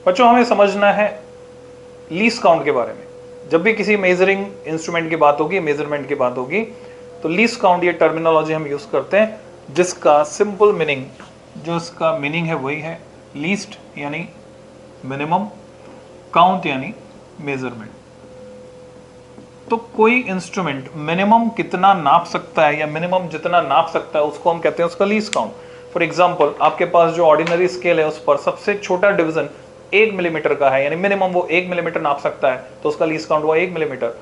बच्चों हमें समझना है लीस्ट काउंट के बारे में। जब भी किसी मेजरिंग इंस्ट्रूमेंट की बात होगी, मेजरमेंट की बात होगी, तो लीस्ट काउंट ये टर्मिनोलॉजी हम यूज करते हैं, जिसका सिंपल मीनिंग, जो इसका मीनिंग है वही है लीस्ट यानी मिनिमम, काउंट यानी मेजरमेंट। तो कोई इंस्ट्रूमेंट मिनिमम कितना नाप सकता है या मिनिमम जितना नाप सकता है उसको हम कहते हैं उसका लीस्ट काउंट। फॉर एग्जांपल आपके पास जो ऑर्डिनरी स्केल है उस पर सबसे छोटा डिवीजन 1 मिलीमीटर का है, यानी मिनिमम वो 1 मिलीमीटर नाप सकता है, तो उसका लीस्ट काउंट हुआ 1 मिलीमीटर।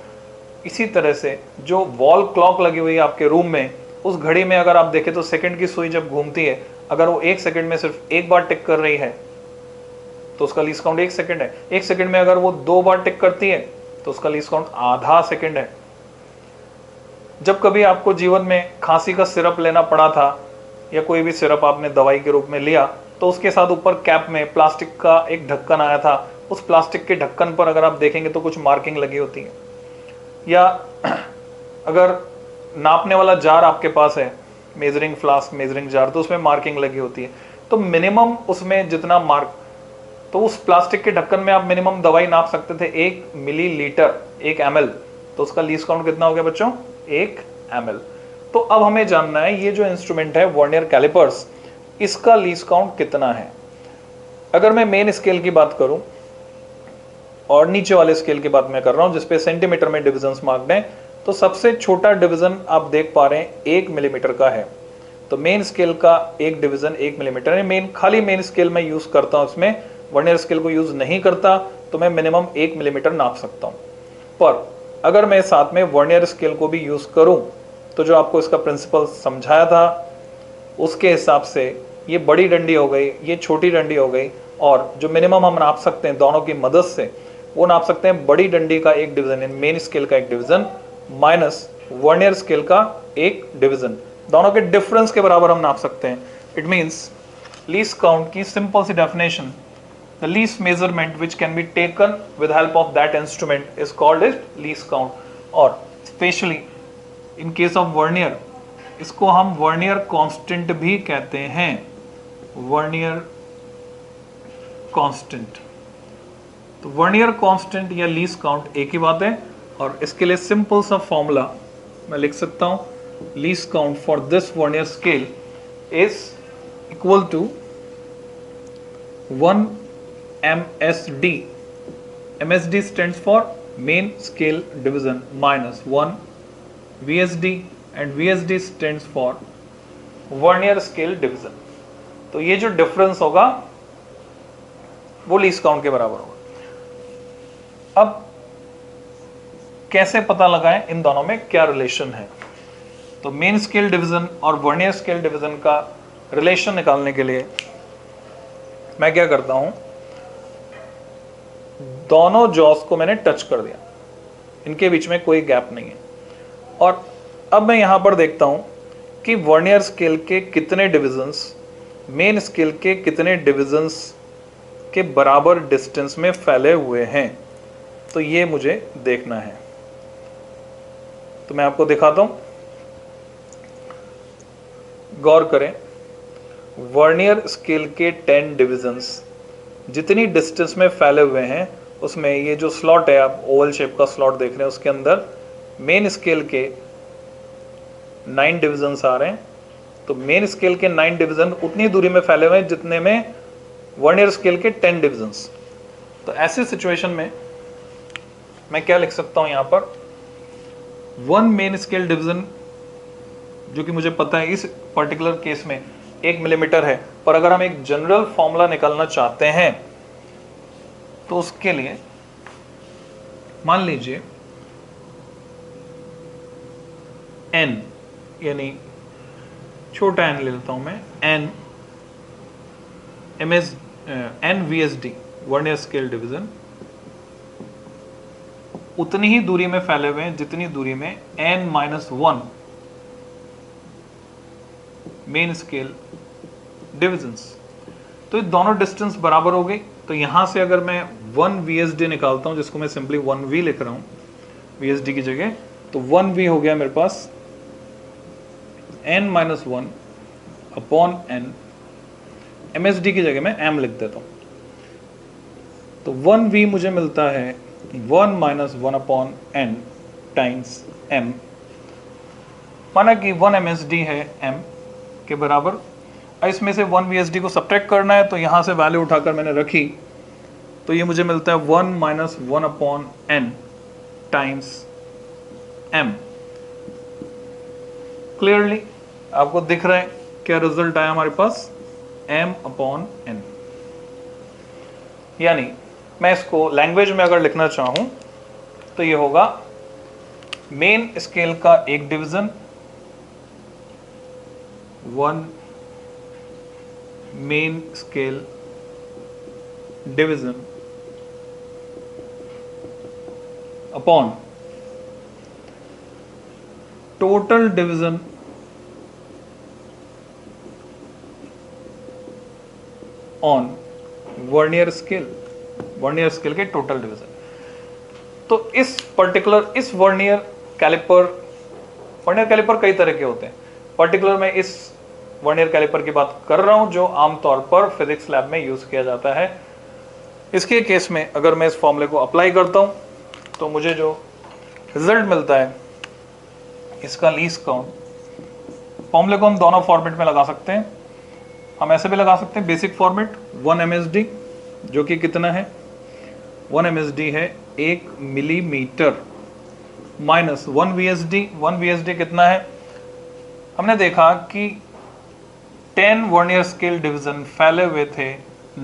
इसी तरह से जो वॉल क्लॉक लगी हुई है आपके रूम में, उस घड़ी में अगर आप देखें तो सेकंड की सुई जब घूमती है, अगर वो 1 सेकंड में सिर्फ एक बार टिक कर रही है तो उसका लीस्ट काउंट 1 सेकंड है। 1 सेकंड में अगर वो 2 बार टिक करती है तो उसका लीस्ट काउंट आधा सेकंड है। जब कभी आपको जीवन में खांसी का सिरप लेना पड़ा था या कोई भी सिरप आपने दवाई के रूप में लिया, तो उसके साथ ऊपर कैप में प्लास्टिक का एक ढक्कन आया था, उस प्लास्टिक के ढक्कन पर अगर आप देखेंगे तो कुछ मार्किंग लगी होती है। या अगर नापने वाला जार आपके पास है, मेजरिंग फ्लास्क, मेजरिंग जार, तो उसमें मार्किंग लगी होती है। तो मिनिमम उसमें जितना मार्क, तो उस प्लास्टिक के ढक्कन में आप मिनिमम दवाई नाप सकते थे 1 मिलीलीटर, 1 ml, तो उसका लीस्ट काउंट कितना हो गया बच्चों? 1 ml। तो अब हमें जानना है ये जो इंस्ट्रूमेंट है वर्नियर कैलिपर्स, इसका लीस्ट काउंट कितना है। अगर मैं मेन स्केल की बात करूं और नीचे वाले स्केल की बात मैं कर रहा हूं जिसपे सेंटीमीटर में डिविजन्स मार्क्ड हैं, तो सबसे छोटा डिवीजन आप देख पा रहे हैं 1 मिलीमीटर का है। तो मेन स्केल का एक डिवीजन 1 मिलीमीटर है। खाली मेन स्केल में यूज करता हूं, इसमें वर्नियर स्केल को यूज नहीं करता, तो मैं मिनिमम 1 मिलीमीटर नाप सकता हूं। पर अगर मैं साथ में वर्नियर स्केल को भी यूज करूं तो जो आपको इसका प्रिंसिपल समझाया था उसके हिसाब से ये बड़ी डंडी हो गई, ये छोटी डंडी हो गई, और जो मिनिमम हम नाप सकते हैं दोनों की मदद से, वो नाप सकते हैं बड़ी डंडी का एक डिवीजन, मेन स्केल का एक डिवीजन, माइनस वर्नियर स्केल का एक डिवीजन, दोनों के डिफरेंस के बराबर हम नाप सकते हैं। इट मीन्स लीस्ट काउंट की सिंपल सी definition, the least measurement which can be taken with help of that instrument is called as least count, और especially in case of vernier इसको हम वर्नियर कांस्टेंट भी कहते हैं, वर्नियर कांस्टेंट। तो vernier constant या लीस्ट काउंट एक ही बात है, और इसके लिए सिंपल सा फॉर्मूला मैं लिख सकता हूं, least count for this vernier scale is equal to 1 MSD. MSD stands for main scale division minus 1 VSD, and VSD stands for vernier scale division. तो ये जो डिफरेंस होगा वो लीस्ट काउंट के बराबर होगा। अब कैसे पता लगाएं इन दोनों में क्या रिलेशन है? तो मेन स्केल डिवीजन और वर्नियर स्केल डिवीजन का रिलेशन निकालने के लिए मैं क्या करता हूं, दोनों जॉस को मैंने टच कर दिया, इनके बीच में कोई गैप नहीं है, और अब मैं यहां पर देखता हूं कि वर्नियर स्केल के कितने डिविजन्स मेन स्केल के कितने डिविजन्स के बराबर डिस्टेंस में फैले हुए हैं। तो ये मुझे देखना है, तो मैं आपको दिखाता हूं, गौर करें। वर्नियर स्केल के 10 डिविजन्स जितनी डिस्टेंस में फैले हुए हैं, उसमें ये जो स्लॉट है, आप ओवल शेप का स्लॉट देख रहे हैं, उसके अंदर मेन स्केल के 9 डिविजन्स आ रहे हैं। तो मेन स्केल के 9 डिवीजन उतनी दूरी में फैले हुए हैं जितने में वर्नियर स्केल के 10 डिविजन्स। तो ऐसे सिचुएशन में मैं क्या लिख सकता हूं यहां पर, 1 मेन स्केल डिवीजन, जो कि मुझे पता है इस पर्टिकुलर केस में 1 मिलीमीटर है, पर अगर हम एक जनरल फॉर्मूला निकालना चाहते हैं तो उसके लिए मान लीजिए n, यानी छोटा n ले लेता हूं मैं, n VSD vernier scale division उतनी ही दूरी में फैले हुए हैं जितनी दूरी में n-1 मेन स्केल डिविजन्स। तो ये दोनों डिस्टेंस बराबर हो गई। तो यहां से अगर मैं 1 VSD निकालता हूं, जिसको मैं सिंपली 1V लिख रहा हूं VSD की जगह, तो 1V हो गया मेरे पास n-1 अपॉन n, MSD की जगह मैं m लिख देता हूं। तो 1v मुझे मिलता है 1 माइनस 1/n टाइम्स m, माना कि 1 MSD है m के बराबर। इसमें से 1 VSD को सब्ट्रैक्ट करना है, तो यहाँ से वैल्यू उठाकर मैंने रखी, तो ये मुझे मिलता है 1 minus 1/n times m। Clearly आपको दिख रहा है क्या रिजल्ट आया हमारे पास, m/n। यानी मैं इसको लैंग्वेज में अगर लिखना चाहूं तो ये होगा मेन स्केल का एक division 1 main scale division upon total division on vernier scale के टोटल डिवीजन। तो इस पर्टिकुलर इस वर्नियर कैलिपर कई तरह के होते हैं, पर्टिकुलर मैं इस वर्नियर कैलिपर की बात कर रहा हूं जो आमतौर पर फिजिक्स लैब में यूज किया जाता है। इसके केस में अगर मैं इस फॉर्मूले को अप्लाई करता हूं तो मुझे जो रिजल्ट मिलता है इसका लीस्ट काउंट, फॉर्मूले को हम दोनों फॉर्मेट में लगा सकते हैं। हम ऐसे भी लगा सकते हैं बेसिक फॉर्मेट 1 MSD जो कि कितना है, 1 MSD है 1 मिलीमीटर माइनस 1 VSD कितना है, हमने देखा कि 10 वर्नियर स्केल डिवीजन फैले हुए थे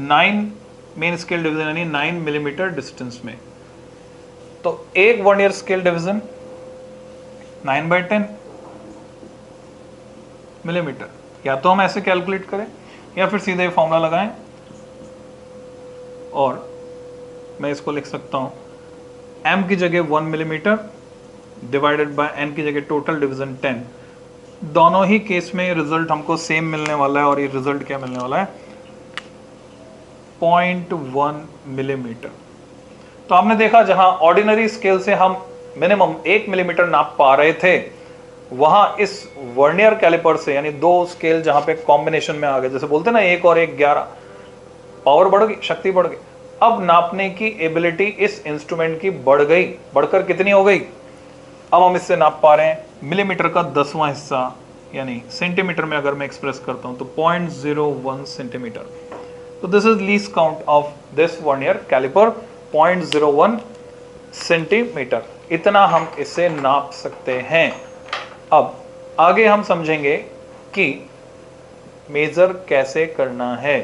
9 मेन स्केल डिवीजन यानी 9 मिलीमीटर डिस्टेंस में। तो एक वर्नियर स्केल डिवीजन 9/10 मिलीमीटर, या तो हम ऐसे कैलकुलेट करें या फिर सीधे फॉर्मूला लगाएं और मैं इसको लिख सकता हूं m की जगह 1 मिलीमीटर डिवाइडेड बाय n की जगह टोटल डिवीजन 10। दोनों ही केस में रिजल्ट हमको सेम मिलने वाला है, और ये रिजल्ट क्या मिलने वाला है 0.1 मिलीमीटर। तो आपने देखा जहां ऑर्डिनरी स्केल से हम मिनिमम 1 मिलीमीटर नाप पा रहे थे, वहां इस वर्नियर कैलिपर से यानी दो स्केल जहां पे कॉम्बिनेशन में आ गए, जैसे बोलते ना 1 और 1 11, पावर बढ़ गई, शक्ति बढ़ गई। अब नापने की एबिलिटी इस इंस्ट्रूमेंट की बढ़ गई, बढ़कर कितनी हो गई, अब हम इससे नाप पा रहे हैं मिलीमीटर का 10वां हिस्सा, यानी सेंटीमीटर में अगर मैं एक्सप्रेस करता हूं तो 0.01 सेंटीमीटर। तो this is least count of this vernier calliper 0.01 centimetre, इतना हम इसे नाप सकते हैं। अब आगे हम समझेंगे कि मेजर कैसे करना है।